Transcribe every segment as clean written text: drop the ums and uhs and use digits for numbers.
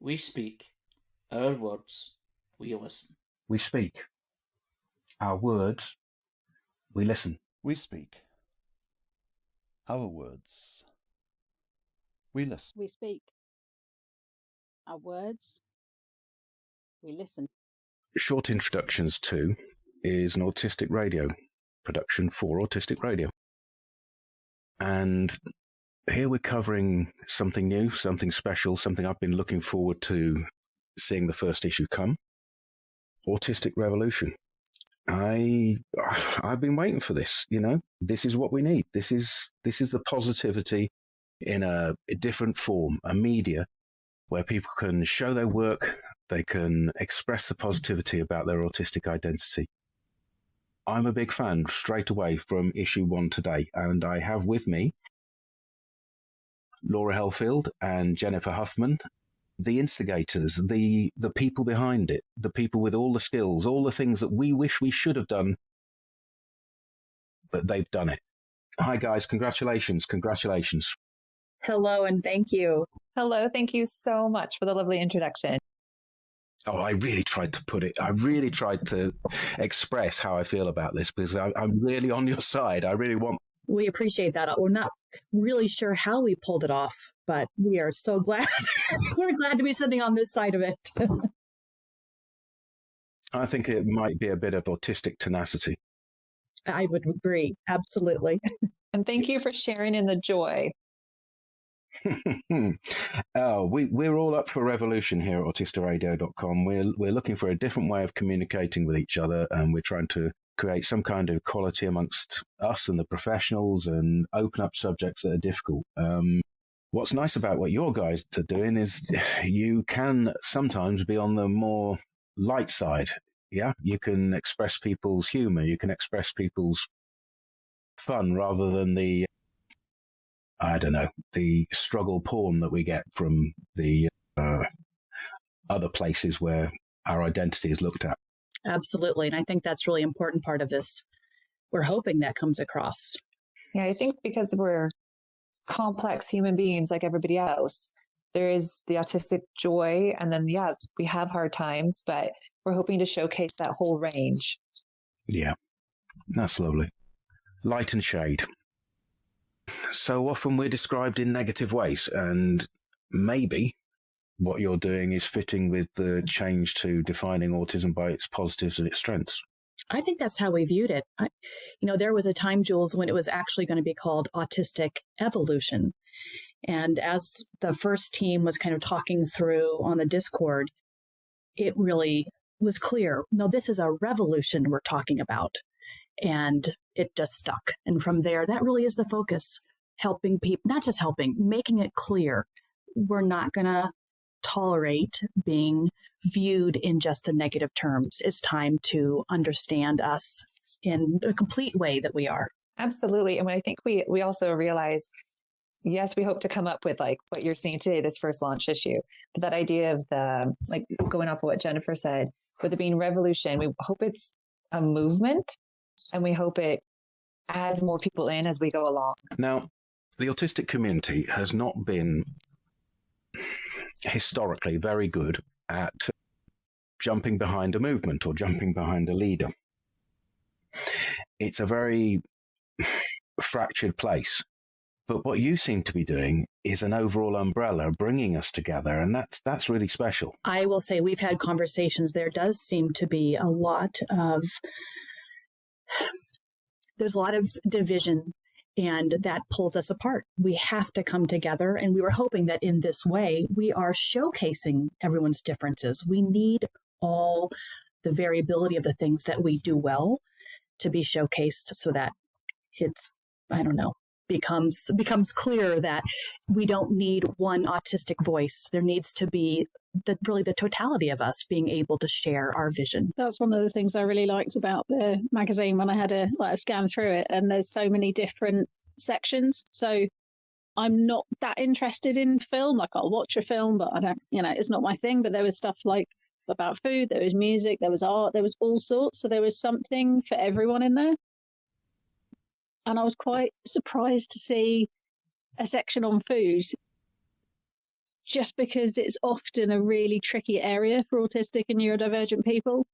We speak. Our words. We listen. We speak. Our words. We listen. We speak. Our words. We listen. We speak. Our words. We listen. Short Introductions to is an Autistic Radio production for Autistic Radio. And here we're covering something new, something special, something I've been looking forward to seeing the first issue come. Autistic Revolution. I've been waiting for this, you know. This is what we need. This is the positivity in a different form, a media where people can show their work, they can express the positivity about their autistic identity. I'm a big fan straight away from issue 1 today, and I have with me Laura Hellfeld and Jennifer Huffman, the instigators, the people behind it, the people with all the skills, all the things that we wish we should have done, but they've done it. Hi guys, congratulations. Hello, and thank you. Hello, thank you so much for the lovely introduction. Oh, I really tried to express how I feel about this because I'm really on your side. I really want. We appreciate that. We're not really sure how we pulled it off, but we are so glad. We're glad to be sitting on this side of it. I think it might be a bit of autistic tenacity. I would agree. Absolutely. And thank you for sharing in the joy. We're all up for revolution here at AutisticRadio.com. We're looking for a different way of communicating with each other, and we're trying to create some kind of equality amongst us and the professionals and open up subjects that are difficult. What's nice about what your guys are doing is you can sometimes be on the more light side. Yeah, you can express people's humor, you can express people's fun rather than the struggle porn that we get from the other places where our identity is looked at. Absolutely. And I think that's really important part of this. We're hoping that comes across. Yeah, I think because we're complex human beings like everybody else, there is the autistic joy. And then, yeah, we have hard times, but we're hoping to showcase that whole range. Yeah, that's lovely. Light and shade. So often we're described in negative ways, and maybe what you're doing is fitting with the change to defining autism by its positives and its strengths. I think that's how we viewed it. There was a time, Jules, when it was actually going to be called Autistic Evolution. And as the first team was kind of talking through on the Discord, it really was clear, no, this is a revolution we're talking about. And it just stuck. And from there, that really is the focus, helping people, not just helping, making it clear. We're not going to tolerate being viewed in just the negative terms. It's time to understand us in the complete way that we are. Absolutely. And I think we also realize, yes, we hope to come up with like what you're seeing today, this first launch issue, but that idea of the, like going off of what Jennifer said, with it being revolution, we hope it's a movement. And we hope it adds more people in as we go along. Now, the autistic community has not been historically very good at jumping behind a movement or jumping behind a leader. It's a very fractured place. But what you seem to be doing is an overall umbrella bringing us together, and that's really special. I will say we've had conversations. There does seem to be there's a lot of division, and that pulls us apart. We have to come together, and we were hoping that in this way, we are showcasing everyone's differences. We need all the variability of the things that we do well to be showcased so that becomes clear that we don't need one autistic voice. There needs to be the totality of us being able to share our vision. That's one of the things I really liked about the magazine when I had a scan through it, and there's so many different sections. So I'm not that interested in film. Like, I'll watch a film, but I don't, it's not my thing. But there was stuff like about food, there was music, there was art, there was all sorts. So there was something for everyone in there. And I was quite surprised to see a section on food. just because it's often a really tricky area for autistic and neurodivergent people.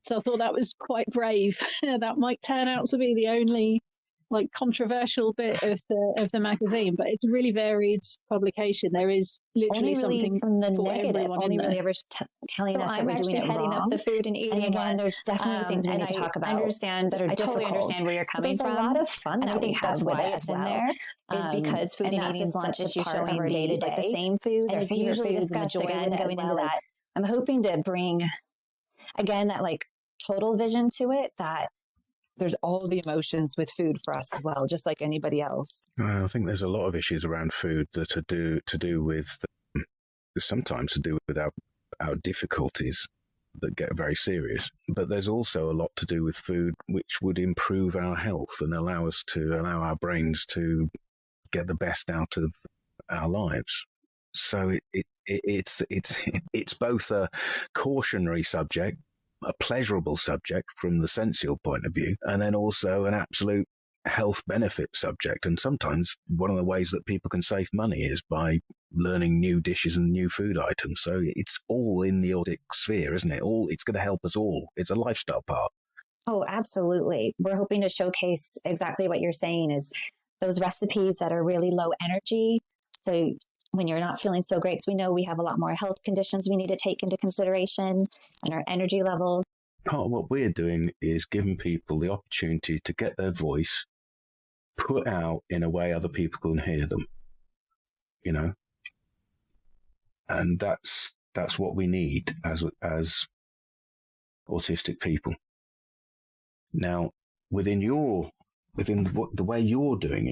So I thought that was quite brave. That might turn out to be the only like controversial bit of the magazine, but it's a really varied publication. There is literally something from the for negative, everyone only in really there. ever telling us that we're doing it heading wrong. up the food and eating. And again, one. there's definitely things we need to talk about. Understand that are I totally difficult. understand where you're coming There's from. a lot of fun and that I think we that's have with why it it's as in well. there. Is because food and eating is such a part of our day to day. Like the same foods, and our it's favorite usually foods, discussed and the joy again with it as going into well. that. I'm hoping to bring again that like total vision to it, that there's all the emotions with food for us as well, just like anybody else. I think there's a lot of issues around food that are to do with sometimes to do with our difficulties that get very serious. But there's also a lot to do with food which would improve our health and allow our brains to get the best out of our lives. So it's both a cautionary subject, a pleasurable subject from the sensual point of view, and then also an absolute health benefit subject. And sometimes one of the ways that people can save money is by learning new dishes and new food items. So it's all in the autistic sphere, isn't it? It's going to help us all. It's a lifestyle part. Oh, absolutely. We're hoping to showcase exactly what you're saying, is those recipes that are really low energy. So when you're not feeling so great, because we know we have a lot more health conditions we need to take into consideration, and our energy levels. Part of what we're doing is giving people the opportunity to get their voice put out in a way other people can hear them, you know? And that's what we need as autistic people. Now, within the way you're doing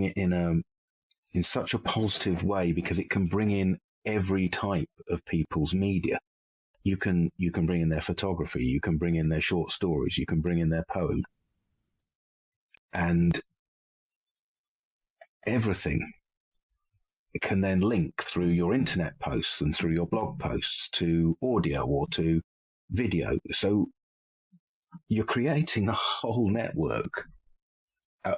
it in such a positive way, because it can bring in every type of people's media. You can bring in their photography, you can bring in their short stories, you can bring in their poem, and everything. It can then link through your internet posts and through your blog posts to audio or to video. So you're creating a whole network,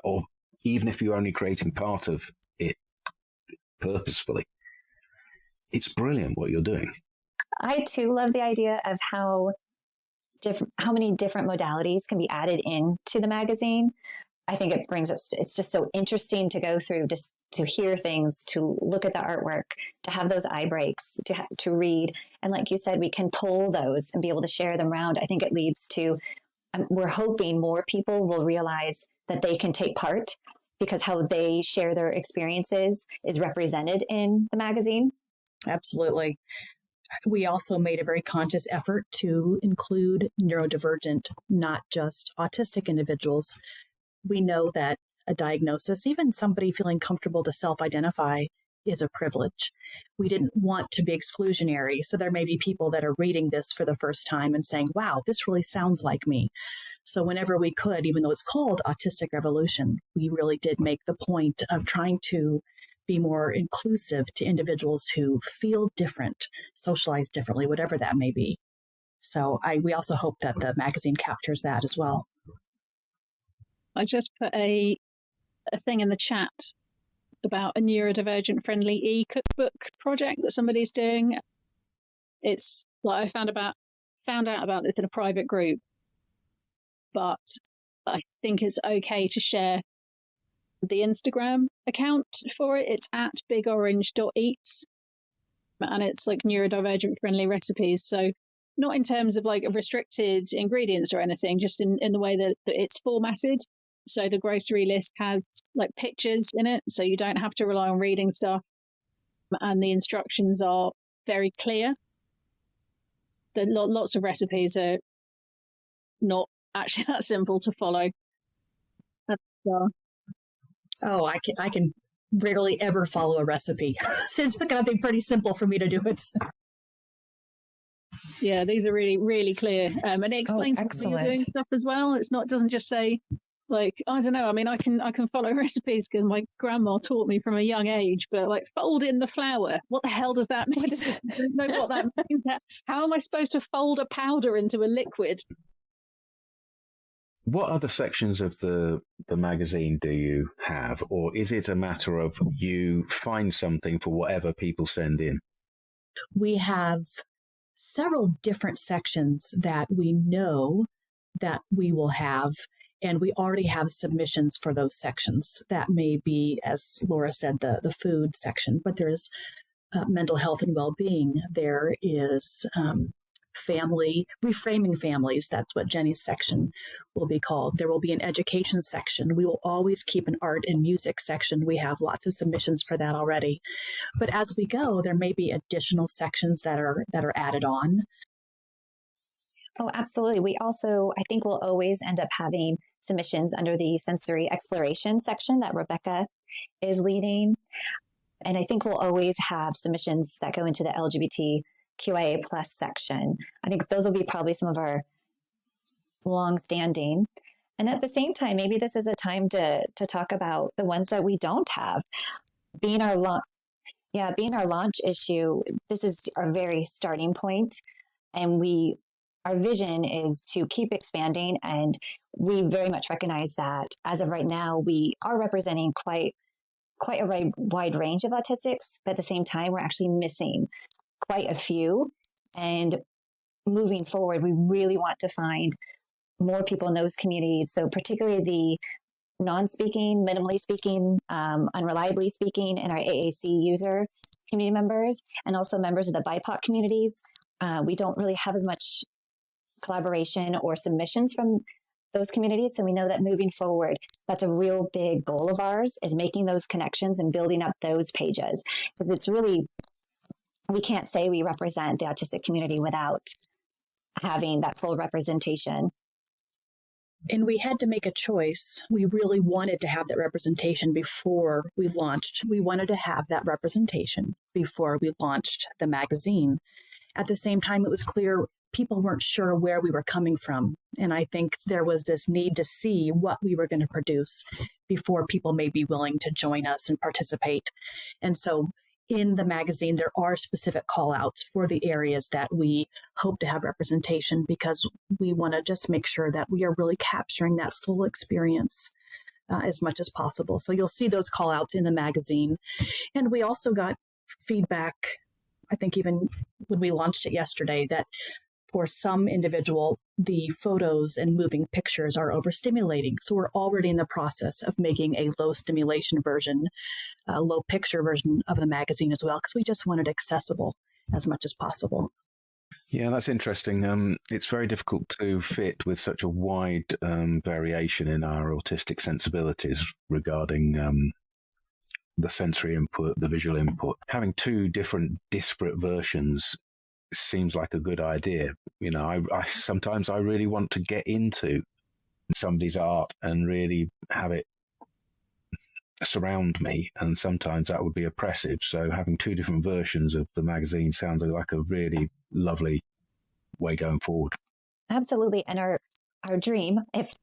or even if you're only creating part of it purposefully. It's brilliant what you're doing. I too love the idea of how many different modalities can be added into the magazine. I think it brings up, it's just so interesting to go through, just to hear things, to look at the artwork, to have those eye breaks, to read. And like you said, we can pull those and be able to share them around. I think it leads to, we're hoping more people will realize that they can take part, because how they share their experiences is represented in the magazine. Absolutely. We also made a very conscious effort to include neurodivergent, not just autistic individuals. We know that a diagnosis, even somebody feeling comfortable to self-identify, is a privilege. We didn't want to be exclusionary. So there may be people that are reading this for the first time and saying, wow, this really sounds like me. So whenever we could, even though it's called Autistic Revolution, we really did make the point of trying to be more inclusive to individuals who feel different, socialize differently, whatever that may be. So we also hope that the magazine captures that as well. I just put a thing in the chat about a neurodivergent friendly e-cookbook project that somebody's doing. It's like I found out about this in a private group, but I think it's okay to share the Instagram account for it. It's at bigorange.eats, and it's like neurodivergent friendly recipes. So not in terms of like restricted ingredients or anything, just in the way that it's formatted. So the grocery list has like pictures in it, so you don't have to rely on reading stuff. And the instructions are very clear. Lots of recipes are not actually that simple to follow. Oh, I can rarely ever follow a recipe. It's going to be pretty simple for me to do it. Yeah, these are really, really clear. And it explains what you're doing stuff as well. It doesn't just say, like, I don't know. I mean, I can follow recipes because my grandma taught me from a young age, but like fold in the flour. What the hell does that mean? I don't know what that means. How am I supposed to fold a powder into a liquid? What other sections of the magazine do you have, or is it a matter of you find something for whatever people send in? We have several different sections that we know that we will have, and we already have submissions for those sections. That may be, as Laura said, the food section, but there's mental health and well-being. There is family, reframing families. That's what Jenny's section will be called. There will be an education section. We will always keep an art and music section. We have lots of submissions for that already. But as we go, there may be additional sections that are added on. Oh, absolutely. We also, I think we'll always end up having submissions under the sensory exploration section that Rebecca is leading. And I think we'll always have submissions that go into the LGBTQIA plus section. I think those will be probably some of our long-standing. And at the same time, maybe this is a time to talk about the ones that we don't have. Being our launch issue, this is our very starting point. And our vision is to keep expanding. And we very much recognize that as of right now, we are representing quite a wide range of autistics, but at the same time, we're actually missing quite a few. And moving forward, we really want to find more people in those communities. So particularly the non-speaking, minimally speaking, unreliably speaking, and our AAC user community members, and also members of the BIPOC communities. We don't really have as much collaboration or submissions from those communities. So we know that moving forward, that's a real big goal of ours, is making those connections and building up those pages. Because it's really, we can't say we represent the autistic community without having that full representation. And we had to make a choice. We really wanted to have that representation before we launched. We wanted to have that representation before we launched the magazine. At the same time, it was clear people weren't sure where we were coming from. And I think there was this need to see what we were going to produce before people may be willing to join us and participate. And so in the magazine, there are specific call outs for the areas that we hope to have representation, because we want to just make sure that we are really capturing that full experience as much as possible. So you'll see those call outs in the magazine. And we also got feedback, I think even when we launched it yesterday, that for some individual, the photos and moving pictures are overstimulating. So we're already in the process of making a low stimulation version, a low picture version of the magazine as well, because we just want it accessible as much as possible. Yeah, that's interesting. It's very difficult to fit with such a wide variation in our autistic sensibilities regarding the sensory input, the visual input. Having two different disparate versions seems like a good idea. You know, I sometimes I really want to get into somebody's art and really have it surround me, and sometimes that would be oppressive. So having two different versions of the magazine sounds like a really lovely way going forward. Absolutely. And our dream, if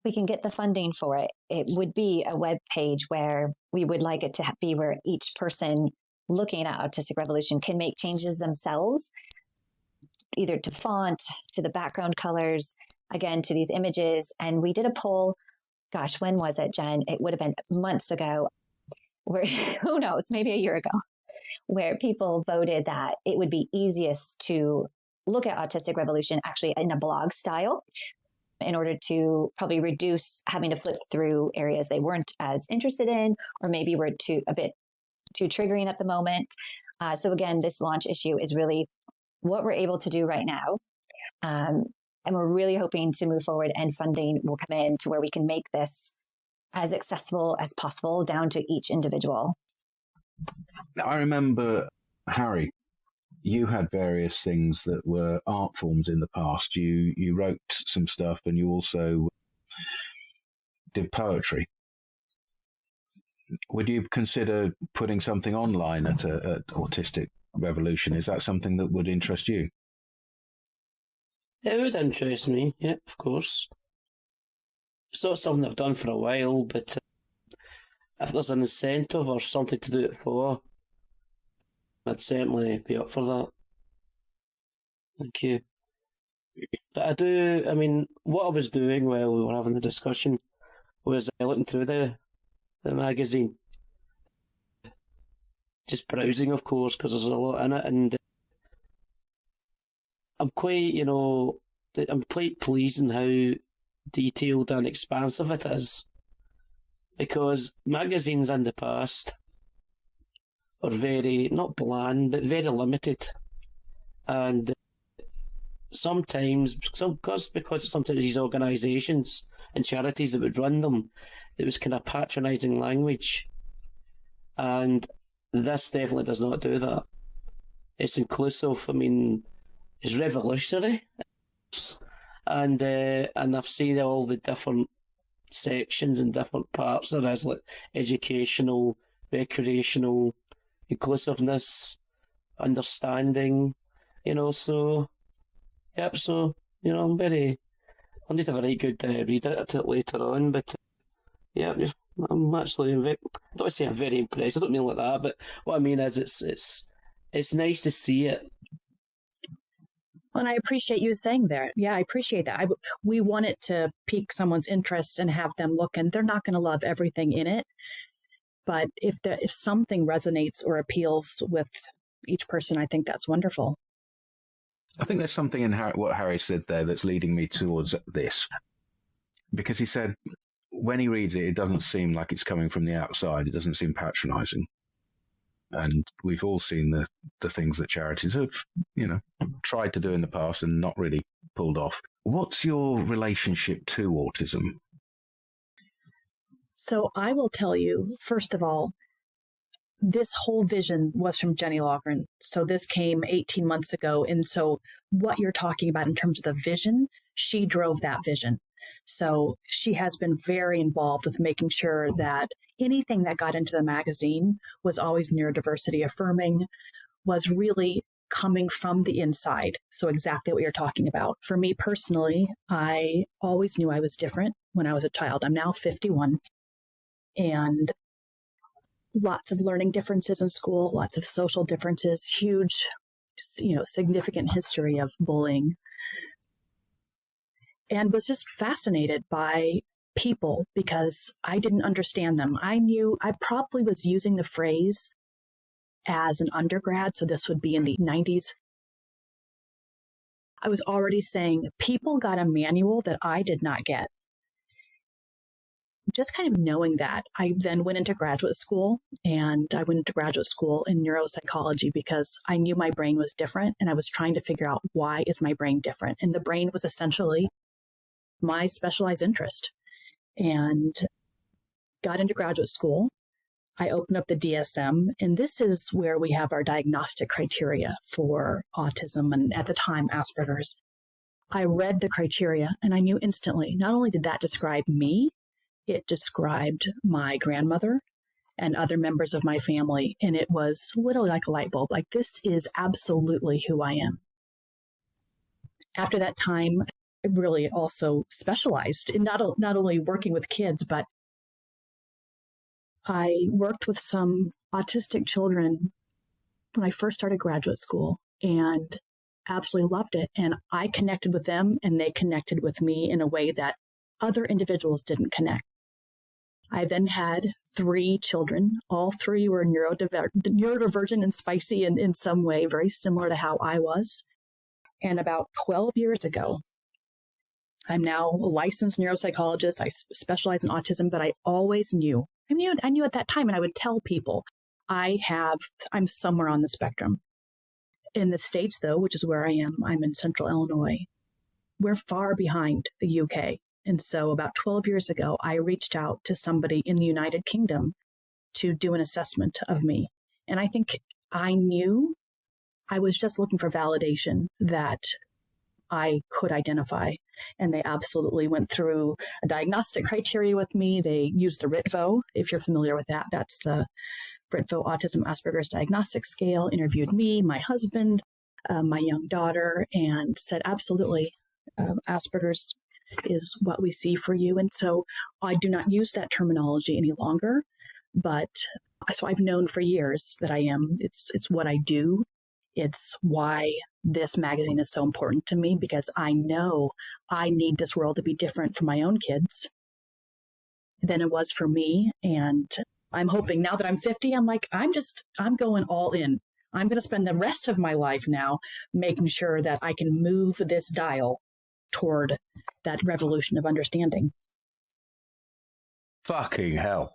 we can get the funding for it, it would be a web page where we would like it to be where each person looking at Autistic Revolution can make changes themselves, either to font, to the background colors, again, to these images. And we did a poll, gosh, when was it, Jen? It would have been months ago, where, who knows, maybe a year ago, where people voted that it would be easiest to look at Autistic Revolution actually in a blog style, in order to probably reduce having to flip through areas they weren't as interested in, or maybe were a bit too triggering at the moment. So again, this launch issue is really what we're able to do right now. And we're really hoping to move forward, and funding will come in to where we can make this as accessible as possible down to each individual. I remember, Harry, you had various things that were art forms in the past. You wrote some stuff, and you also did poetry. Would you consider putting something online at Autistic Revolution? Is that something that would interest you? It would interest me, yep, of course. It's not something I've done for a while, but if there's an incentive or something to do it for, I'd certainly be up for that. Thank you. But what I was doing while we were having the discussion was looking through the magazine. Just browsing, of course, because there's a lot in it, and I'm quite pleased in how detailed and expansive it is, because magazines in the past are very, not bland, but very limited, and sometimes, because sometimes these organisations and charities that would run them, it was kind of patronising language, and this definitely does not do that. It's inclusive. It's revolutionary, and I've seen all the different sections and different parts there is, like educational, recreational, inclusiveness, understanding. So yep. So I'll need to have a very good read at it later on, but yeah. I'm actually I don't want to say I'm very impressed. I don't mean like that, but what I mean is it's nice to see it. And I appreciate you saying that. Yeah, I appreciate that. We want it to pique someone's interest and have them look, and they're not going to love everything in it. But if something resonates or appeals with each person, I think that's wonderful. I think there's something in what Harry said there that's leading me towards this. Because he said, when he reads it, it doesn't seem like it's coming from the outside. It doesn't seem patronising. And we've all seen the things that charities have, tried to do in the past and not really pulled off. What's your relationship to autism? So I will tell you, first of all, this whole vision was from Jenny Loughran. So this came 18 months ago. And so what you're talking about in terms of the vision, she drove that vision. So she has been very involved with making sure that anything that got into the magazine was always neurodiversity affirming, was really coming from the inside. So exactly what you're talking about. For me personally, I always knew I was different when I was a child. I'm now 51, and lots of learning differences in school, lots of social differences, huge, significant history of bullying. And was just fascinated by people because I didn't understand them. I probably was using the phrase as an undergrad, so this would be in the 90s. I was already saying people got a manual that I did not get. Just kind of knowing that, I then went into graduate school, and I went into graduate school in neuropsychology because I knew my brain was different, and I was trying to figure out, why is my brain different? And the brain was essentially my specialized interest. And got into graduate school. I opened up the DSM, and this is where we have our diagnostic criteria for autism, and at the time, Asperger's. I read the criteria, and I knew instantly, not only did that describe me, it described my grandmother and other members of my family, and it was literally like a light bulb. Like, this is absolutely who I am. After that time, I really also specialized in not only working with kids, but I worked with some autistic children when I first started graduate school and absolutely loved it. And I connected with them, and they connected with me in a way that other individuals didn't connect. I then had 3 children. All 3 were neurodivergent and spicy in some way, very similar to how I was. And about 12 years ago, I'm now a licensed neuropsychologist. I specialize in autism, but I always knew. I knew at that time, and I would tell people, I'm somewhere on the spectrum. In the States, though, which is where I am, I'm in central Illinois. We're far behind the UK. And so about 12 years ago, I reached out to somebody in the United Kingdom to do an assessment of me. And I think I knew I was just looking for validation that I could identify. And they absolutely went through a diagnostic criteria with me. They used the RITVO, if you're familiar with that. That's the RITVO Autism Asperger's Diagnostic Scale, interviewed me, my husband, my young daughter, and said, absolutely, Asperger's is what we see for you. And so I do not use that terminology any longer, but so I've known for years that I am, it's what I do. It's why this magazine is so important to me, because I know I need this world to be different for my own kids than it was for me. And I'm hoping now that I'm 50, I'm going all in. I'm going to spend the rest of my life now making sure that I can move this dial toward that revolution of understanding. Fucking hell.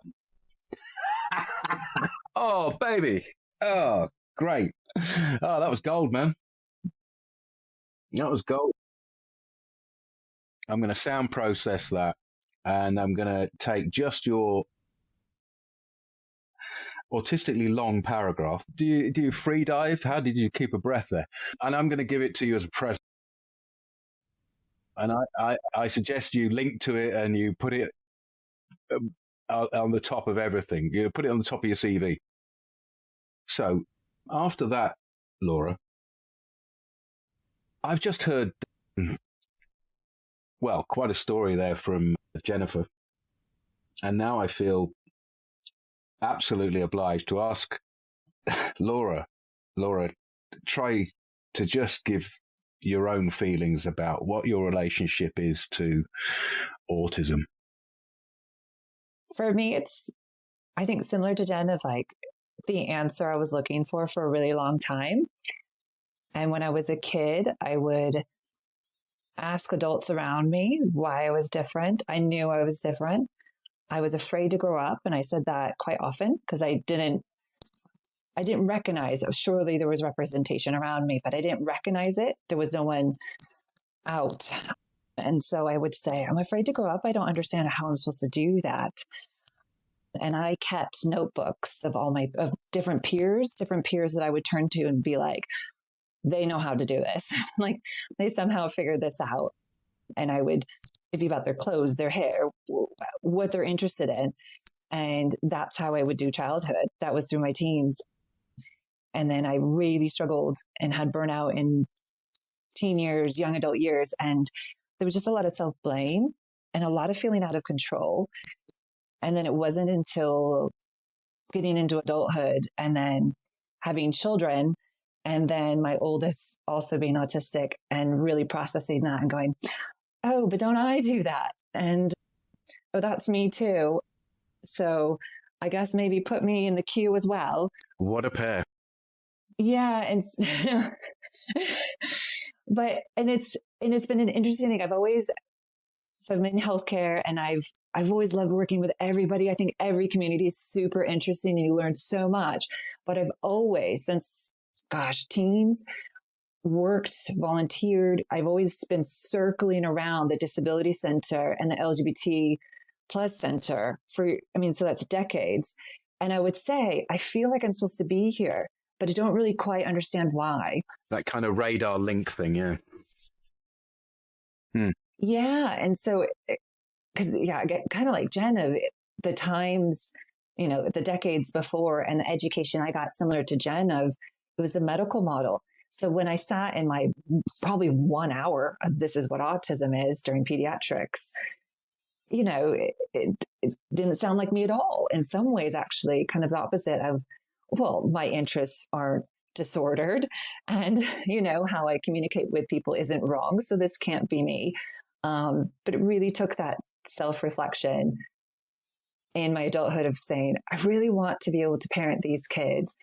Oh, baby. Oh, great. Oh, that was gold, man. That was gold. I'm going to sound process that, and I'm going to take just your autistically long paragraph. Do you free dive? How did you keep a breath there? And I'm going to give it to you as a present. And I suggest you link to it and you put it on the top of everything. You put it on the top of your CV. So after that, Laura, I've just heard, well, quite a story there from Jennifer. And now I feel absolutely obliged to ask Laura, try to just give your own feelings about what your relationship is to autism. For me, it's, I think, similar to Jen, of like the answer I was looking for a really long time. And when I was a kid, I would ask adults around me why I was different. I knew I was different. I was afraid to grow up. And I said that quite often because I didn't recognize it. Surely there was representation around me, but I didn't recognize it. There was no one out. And so I would say, I'm afraid to grow up. I don't understand how I'm supposed to do that. And I kept notebooks of of different peers that I would turn to and be like, they know how to do this. Like they somehow figured this out. And I would be about their clothes, their hair, what they're interested in. And that's how I would do childhood. That was through my teens. And then I really struggled and had burnout in teen years, young adult years. And there was just a lot of self-blame and a lot of feeling out of control. And then it wasn't until getting into adulthood and then having children, and then my oldest also being autistic and really processing that and going, oh, but don't I do that? And oh, that's me too. So I guess maybe put me in the queue as well. What a pair. Yeah. And it's been an interesting thing. So I'm in healthcare and I've always loved working with everybody. I think every community is super interesting and you learn so much, but I've always, since teens, worked, volunteered. I've always been circling around the disability center and the LGBT plus center so that's decades. And I would say, I feel like I'm supposed to be here, but I don't really quite understand why. That kind of radar link thing, yeah. Yeah. And so, because, I get kind of like Jen of the times, the decades before and the education I got similar to Jen of, it was the medical model. So when I sat in my probably 1 hour of this is what autism is during pediatrics, it didn't sound like me at all. In some ways, actually, kind of the opposite of, well, my interests aren't disordered and, how I communicate with people isn't wrong. So this can't be me. But it really took that self-reflection in my adulthood of saying, I really want to be able to parent these kids.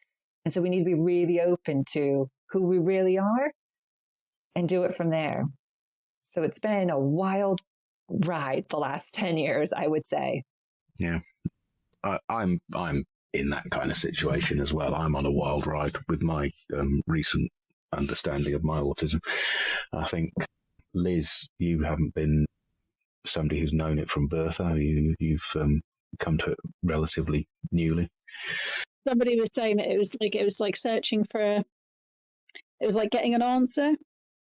And so we need to be really open to who we really are and do it from there. So it's been a wild ride the last 10 years, I would say. Yeah. I'm in that kind of situation as well. I'm on a wild ride with my recent understanding of my autism. I think, Liz, you haven't been somebody who's known it from birth, have you? You've come to it relatively newly. Somebody was saying that it was like searching for it was like getting an answer.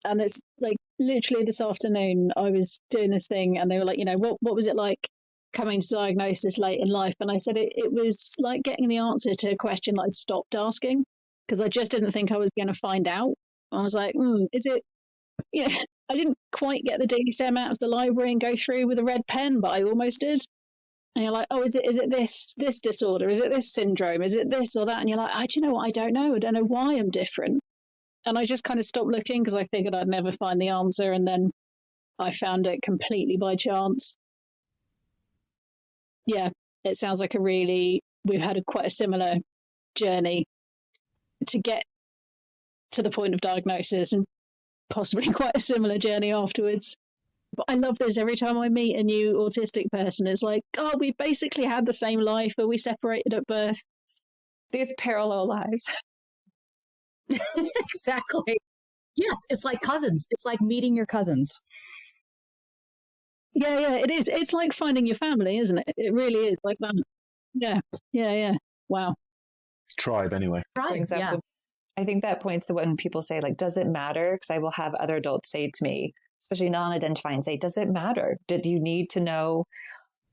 And it's like literally this afternoon I was doing this thing and they were like, what was it like coming to diagnosis late in life? And I said it was like getting the answer to a question that I'd stopped asking because I just didn't think I was going to find out. I was like, is it, I didn't quite get the DSM out of the library and go through with a red pen, but I almost did. And you're like, oh, is it this disorder? Is it this syndrome? Is it this or that? And you're like, do you know what? I don't know. I don't know why I'm different. And I just kind of stopped looking because I figured I'd never find the answer. And then I found it completely by chance. Yeah, it sounds like we've had quite a similar journey to get to the point of diagnosis, and possibly quite a similar journey afterwards. But I love this. Every time I meet a new autistic person, it's like, oh, we basically had the same life, but we separated at birth. These parallel lives. Exactly. Yes, it's like cousins. It's like meeting your cousins. Yeah, it is. It's like finding your family, isn't it? It really is like that. Yeah. Wow. Tribe, anyway. Right. Exactly. Yeah. I think that points to when people say, like, does it matter? Because I will have other adults say to me, especially non-identifying, say, does it matter? Did you need to know?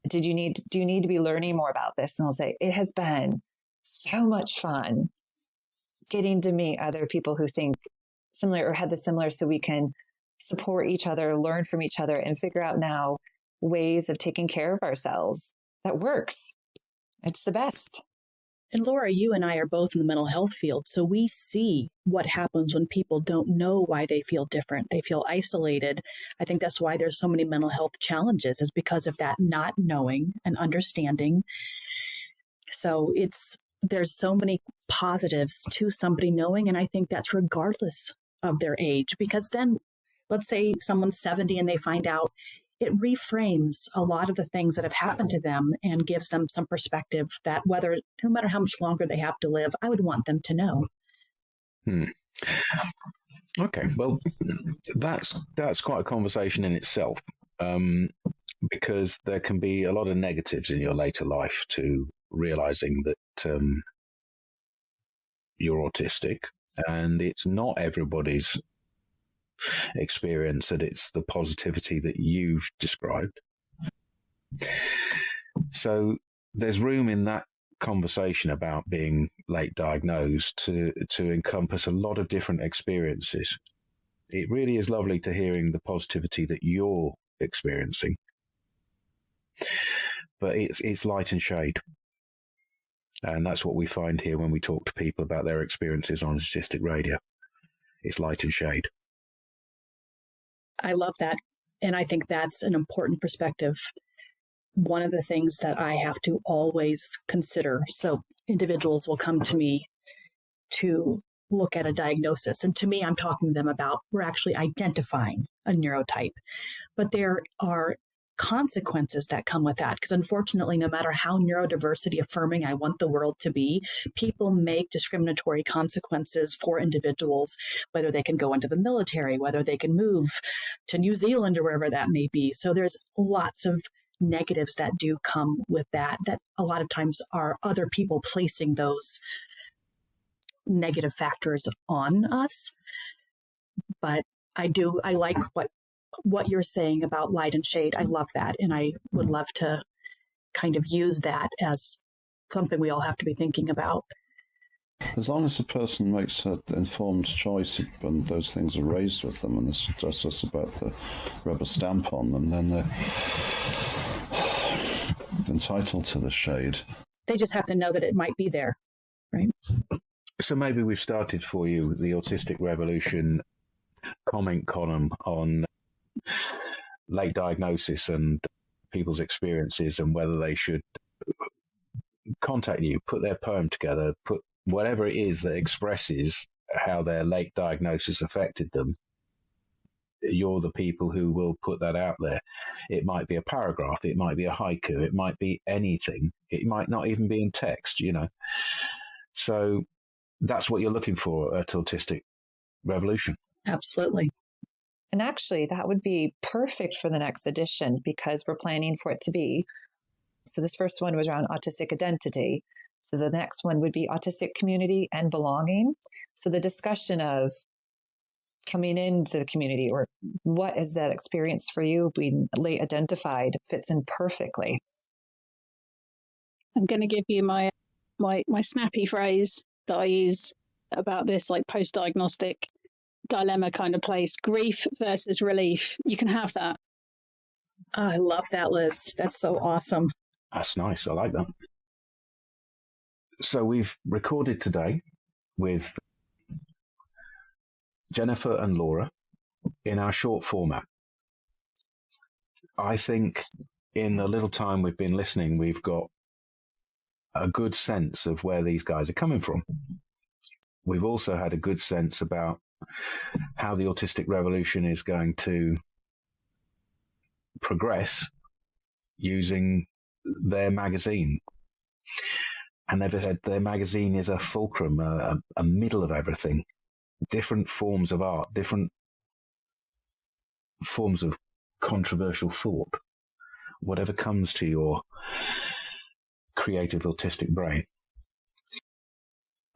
Do you need to be learning more about this? And I'll say, it has been so much fun getting to meet other people who think similar or had the similar, so we can support each other, learn from each other, and figure out now ways of taking care of ourselves that works. It's the best. And Laura, you and I are both in the mental health field, so we see what happens when people don't know why they feel different. They feel isolated. I think that's why there's so many mental health challenges, is because of that not knowing and understanding. So there's so many positives to somebody knowing, and I think that's regardless of their age, because then let's say someone's 70 and they find out, it reframes a lot of the things that have happened to them and gives them some perspective that no matter how much longer they have to live, I would want them to know. Okay, well, that's quite a conversation in itself, because there can be a lot of negatives in your later life to realizing that you're autistic, and it's not everybody's experience that it's the positivity that you've described. So there's room in that conversation about being late diagnosed to encompass a lot of different experiences. It really is lovely to hearing the positivity that you're experiencing, but it's light and shade. And that's what we find here when we talk to people about their experiences on Autistic Radio. It's light and shade. I love that. And I think that's an important perspective. One of the things that I have to always consider, so individuals will come to me to look at a diagnosis. And to me, I'm talking to them about, we're actually identifying a neurotype. But there are consequences that come with that. Because unfortunately, no matter how neurodiversity affirming I want the world to be, people make discriminatory consequences for individuals, whether they can go into the military, whether they can move to New Zealand or wherever that may be. So there's lots of negatives that do come with that a lot of times are other people placing those negative factors on us. But I like what you're saying about light and shade. I love that. And I would love to kind of use that as something we all have to be thinking about. As long as the person makes an informed choice and those things are raised with them, and it's just about the rubber stamp on them, then they're entitled to the shade. They just have to know that it might be there, right? So maybe we've started for you the Autistic Revolution comment column on late diagnosis and people's experiences and whether they should contact you, put their poem together, put whatever it is that expresses how their late diagnosis affected them. You're the people who will put that out there. It might be a paragraph, it might be a haiku, it might be anything. It might not even be in text, So that's what you're looking for at Autistic Revolution. Absolutely. And actually, that would be perfect for the next edition because we're planning for it to be. So this first one was around autistic identity. So the next one would be autistic community and belonging. So the discussion of coming into the community, or what is that experience for you being late identified, fits in perfectly. I'm going to give you my snappy phrase that I use about this, like post-diagnostic dilemma kind of place: grief versus relief. You can have that. Oh, I love that, Liz. That's so awesome. That's nice. I like that. So we've recorded today with Jennifer and Laura, in our short format, I think in the little time we've been listening, we've got a good sense of where these guys are coming from. We've also had a good sense about how the autistic revolution is going to progress using their magazine. And they've said their magazine is a fulcrum, a middle of everything. Different forms of art, different forms of controversial thought, whatever comes to your creative autistic brain.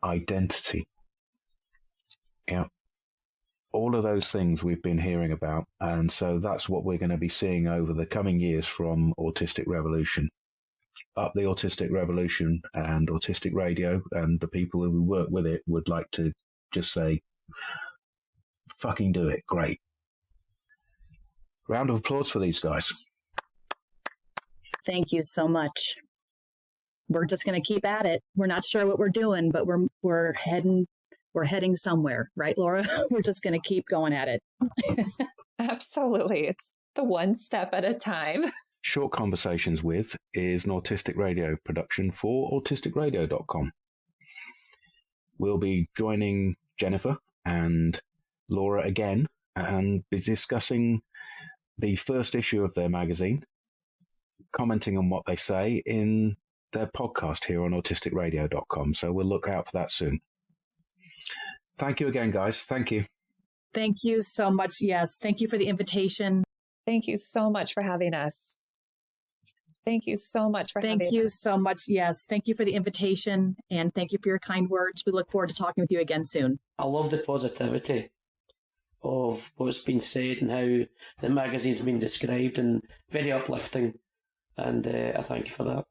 Identity. Yeah. All of those things we've been hearing about. And so that's what we're going to be seeing over the coming years from Autistic Revolution. Up the Autistic Revolution and Autistic Radio, and the people who work with it would like to just say, fucking do it. Great. Round of applause for these guys. Thank you so much. We're just going to keep at it. We're not sure what we're doing, but we're heading somewhere, right, Laura? We're just going to keep going at it. Absolutely. It's the one step at a time. Short Conversations With is an Autistic Radio production for AutisticRadio.com. We'll be joining Jennifer and Laura again and be discussing the first issue of their magazine, commenting on what they say in their podcast here on AutisticRadio.com. So we'll look out for that soon. Thank you again, guys. Thank you. Thank you so much. Yes. Thank you for the invitation. Thank you so much for having us. Thank you so much for having us. Thank you so much. Yes. Thank you for the invitation, and thank you for your kind words. We look forward to talking with you again soon. I love the positivity of what's been said and how the magazine's been described, and very uplifting. And I thank you for that.